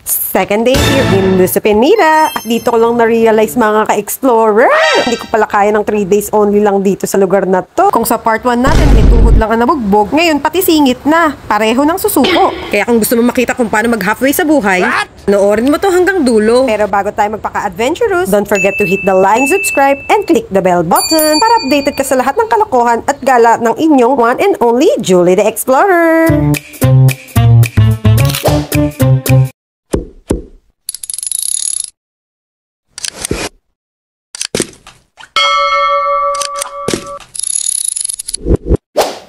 Second day here in Nusa Penida. At dito ko lang na-realize mga ka-explorer. Hindi ko pala kaya ng 3 days only lang dito sa lugar na to. Kung sa part 1 natin, may tuhod lang ang nabugbog. Ngayon, pati singit na. Pareho ng susuko. Kaya kung gusto mo makita kung paano mag-halfway sa buhay, noorin mo to hanggang dulo. Pero bago tayo magpaka-adventurous, don't forget to hit the like, subscribe, and click the bell button para updated ka sa lahat ng kalokohan at gala ng inyong one and only Julie the Explorer.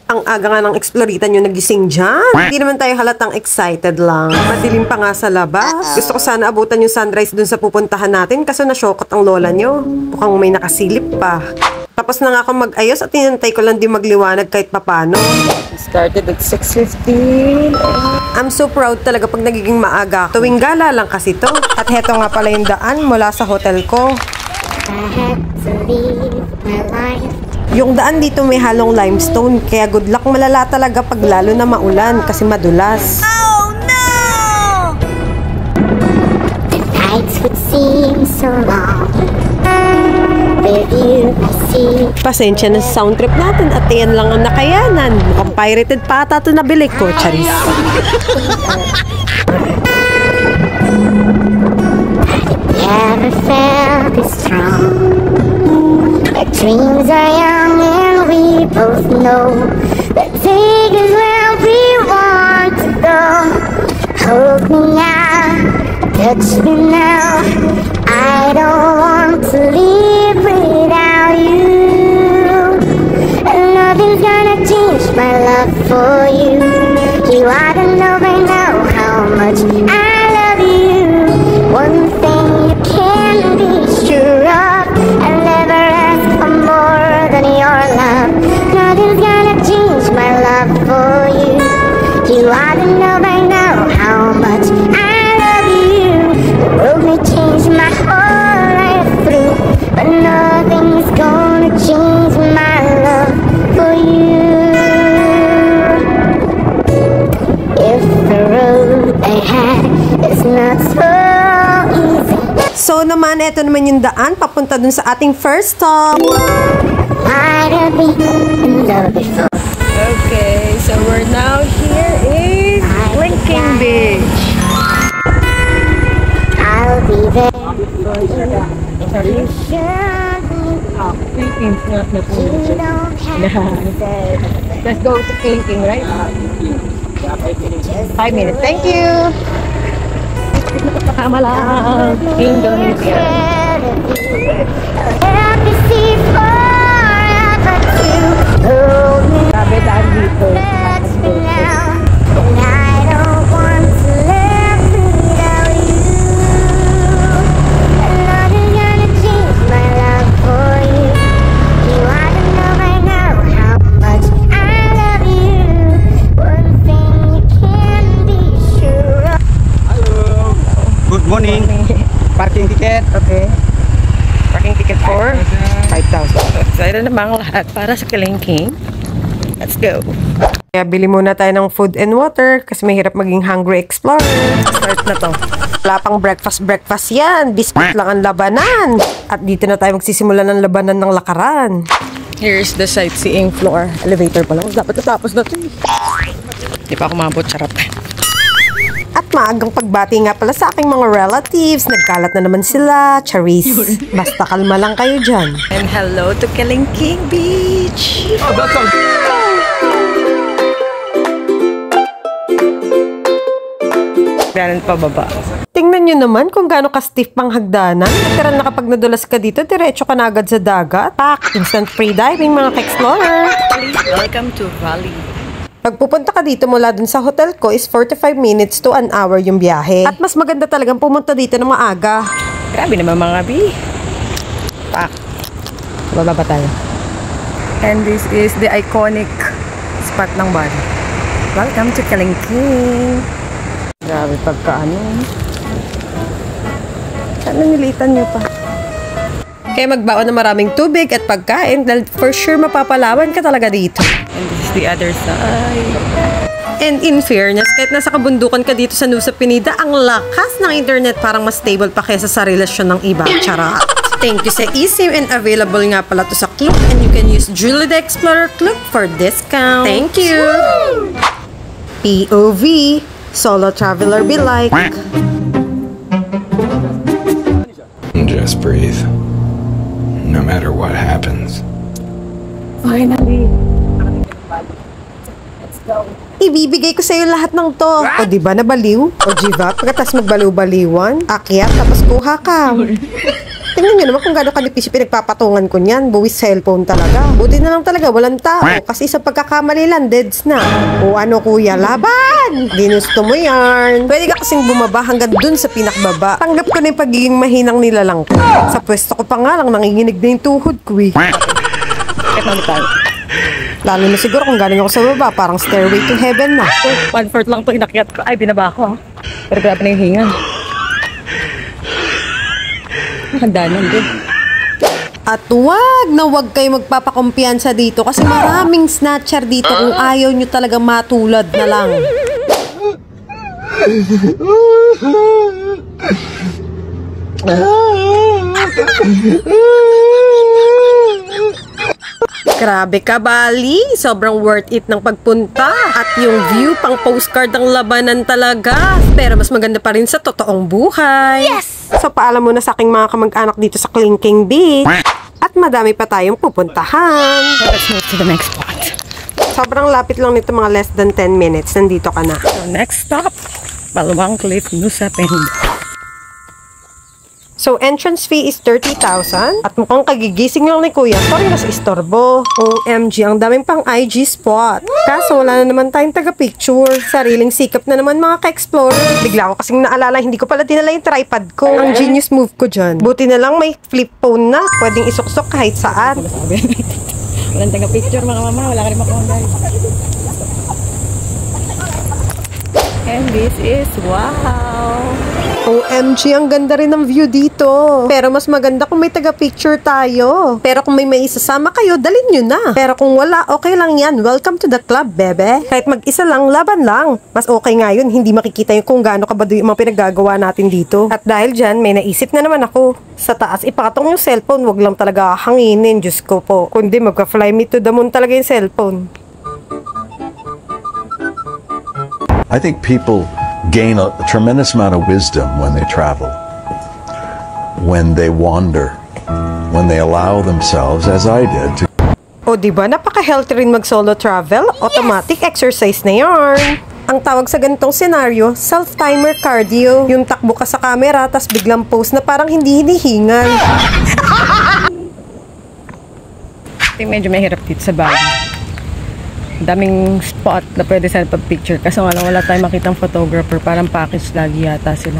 Ang aga nga ng eksplorita nyo nagising dyan. Hindi naman tayo halatang excited lang. Madilim pa nga sa labas. Gusto ko sana abutan yung sunrise dun sa pupuntahan natin kasi nasyokot ang lola nyo. Mukhang may nakasilip pa. Tapos na nga akong mag-ayos at tinantay ko lang di magliwanag kahit papano. Started at 6:15. I'm so proud talaga pag nagiging maaga. Tuwing gala lang kasi to. At heto nga pala yung daan mula sa hotel ko. Yung daan dito may halong limestone, kaya good luck malala talaga pag lalo na maulan kasi madulas. Oh no! The nights would seem so long. With you, I see. Pasensya na sa sound trip natin at yan lang ang nakayanan. Mukhang pirated pa ata ito nabili ko, charis. Never felt this strong. Our dreams are young and we both know that take us where we want to go. Hold me now, touch me now. I don't want to live without you. And nothing's gonna change my love for you. You ought to know by now how much I love you. One thing you can be sure of, I'll never ask for more than your love. Nothing's gonna change my love for you. You ought to know by now how much I love you. The world may change my whole life through, but nothing's gonna change my love for you. If the road ahead is not so easy. So naman, eto naman yung daan papunta dun sa ating first stop. Might have been in love before. Okay, so we're now here in Linking Beach. I'll be there for you. If you should Philippines, not na po. you don't have to say. Let's go to Linking, right? 5 minutes. Thank you! Kasama lang. Indonesia. Let me see forever to hold me. Sabi daan dito. Touch me now, and I don't want to live without you. And nothing's gonna change my love for you. You ought to know by now how much I love you. One thing you can be sure of. Hello. Good morning. Parking ticket. Okay. Parking ticket for 5,000. Excited na mga lahat para sa Kalingking. Let's go. Kaya bili muna tayo ng food and water kasi mahirap maging hungry explorer. Start na to. Wala pang breakfast yan. Biscuit lang ang labanan. At dito na tayo magsisimula ng labanan ng lakaran. Here's the sightseeing floor. Elevator pa lang. Dapat natapos na to. Di pa ako mabot. Charap. At maagang pagbati nga pala sa aking mga relatives. Nagkalat na naman sila. Charis. Basta kalma lang kayo dyan. And hello to Kalingking Beach. Oh, that's all. Ganun pa baba. Tingnan nyo naman kung gaano ka-stiff pang hagdanan. Pero na kapag nadulas ka dito, diretso ka na agad sa dagat. Pak! Instant free diving mga ka-explorer. Welcome to Valley. Pagpupunta ka dito mula dun sa hotel ko is 45 minutes to an hour yung biyahe. At mas maganda talagang pumunta dito ng maaga. Grabe naman mga bi. Pak. Bababa tayo. And this is the iconic spot ng Bali. Welcome to Kalingking. Grabe pagkaano. Sana nilitan nyo pa. Kaya magbaon na maraming tubig at pagkain dahil for sure mapapalawan ka talaga dito. And this is the other side. And in fairness, kahit nasa kabundukan ka dito sa Nusa Penida, ang lakas ng internet parang mas stable pa kaysa sa relasyon ng iba. Charot! Thank you sa eSIM and available nga pala to sa Klook and you can use Julie the Explorer Klook for discount. Thank you! POV, solo traveler be like. Just breathe. No matter what happens. Finally. Ibibigay ko sa'yo lahat ng to. O diba nabaliw? O diba pagkatas magbaliw-baliwan? Akyat tapos kuha ka. Tingnan nyo naman kung gano'ng kanipis yung pinagpapatungan ko niyan. Buwis cellphone talaga. Buti na lang talaga, walang tao. Kasi sa pagkakamali lang, deads na. O ano kuya, laban! Ginusto mo yan. Pwede ka kasing bumaba hanggang dun sa pinakbaba. Tanggap ko na yung pagiging mahinang nilalang ko. Sa pwesto ko pa nga lang, nanginginig na yung tuhod ko eh. Lalo na siguro kung galing ako sa baba, parang stairway to heaven na. 1/4 lang ito inakyat ko. Ay, binaba ko. Pero grabe na yung hinga. Handa nun din. At wag kayo magpapakumpiyansa dito kasi maraming snatcher dito kung ayaw nyo talaga matulad na lang. Grabe ka, Bali. Sobrang worth it ng pagpunta. At yung view pang postcard ng labanan talaga. Pero mas maganda pa rin sa totoong buhay. Yes! So paalam muna sa aking mga kamag-anak dito sa Klingking Beach. At madami pa tayong pupuntahan. Let's move to the next spot. Sobrang lapit lang nito, mga less than 10 minutes. Nandito ka na. So next stop, Paluang Cliff, Nusa Penida. So, entrance fee is 30,000. At mukhang kagigising lang ni Kuya. Sorry na sa istorbo. OMG, ang daming pang IG spot. Kaso, wala na naman tayong taga-picture. Sariling sikap na naman mga ka-explorer. Bigla ko kasing naalala, hindi ko pala dinala yung tripod ko. Ang genius move ko dyan. Buti na lang may flip phone na. Pwedeng isuksok kahit saan. Walang taga-picture mga mama. Wala ka rin makuha guys. And this is wow. OMG, ang ganda rin ng view dito. Pero mas maganda kung may taga-picture tayo. Pero kung may isasama kayo, dalhin nyo na. Pero kung wala, okay lang yan. Welcome to the club, bebe. Kahit mag-isa lang, laban lang. Mas okay nga yun, hindi makikita yung kung gaano kabaduy yung mga pinaggagawa natin dito. At dahil dyan, may naisip na naman ako. Sa taas, ipakatong yung cellphone. Wag lang talaga hanginin, Diyos ko po. Kundi magka-fly me to the moon talaga yung cellphone. I think people gain a tremendous amount of wisdom when they travel, when they wander, when they allow themselves, as I did, to... O diba, napaka-healthy rin mag-solo travel? Automatic exercise na yarn. Ang tawag sa ganitong senaryo, self-timer cardio. Yung takbo ka sa camera, tas biglang pose na parang hindi hinihingal. Medyo mahirap dito sa Bali. Daming spot na pwede sana pag-picture. Kasi nga lang wala tayong makitang photographer. Parang package lagi yata sila.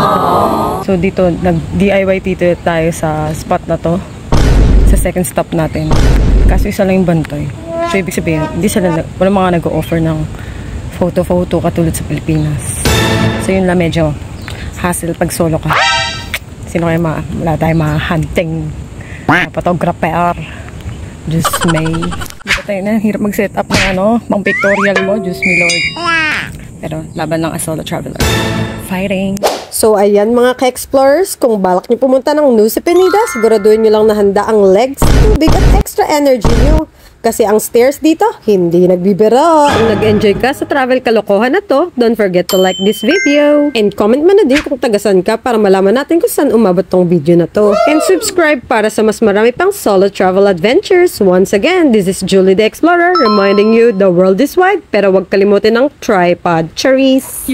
So dito, nag-DIY dito tayo sa spot na to. Sa second stop natin. Kaso isa lang yung bantoy. So ibig sabihin, hindi sila, wala mga nag-o-offer ng photo-photo katulad sa Pilipinas. So yun lang medyo hassle pag solo ka. Sino kayo wala tayong mga hunting photographer. Just may... Tayo na, hirap mag-set up ng pang pictorial mo. Diyos me Lord. Pero laban lang as solo traveler. Fighting. So ayan mga ka-explorers, kung balak nyo pumunta ng Nusa Penida, siguraduhin nyo lang na handa ang legs, tubig at extra energy nyo. Kasi ang stairs dito, hindi nagbibiro. Kung nag-enjoy ka sa travel kalokohan na to, don't forget to like this video. And comment mo na din kung tagasan ka para malaman natin kung saan umabot tong video na to. And subscribe para sa mas marami pang solo travel adventures. Once again, this is Julie the Explorer reminding you the world is wide, pero huwag kalimutin ng tripod. Charis!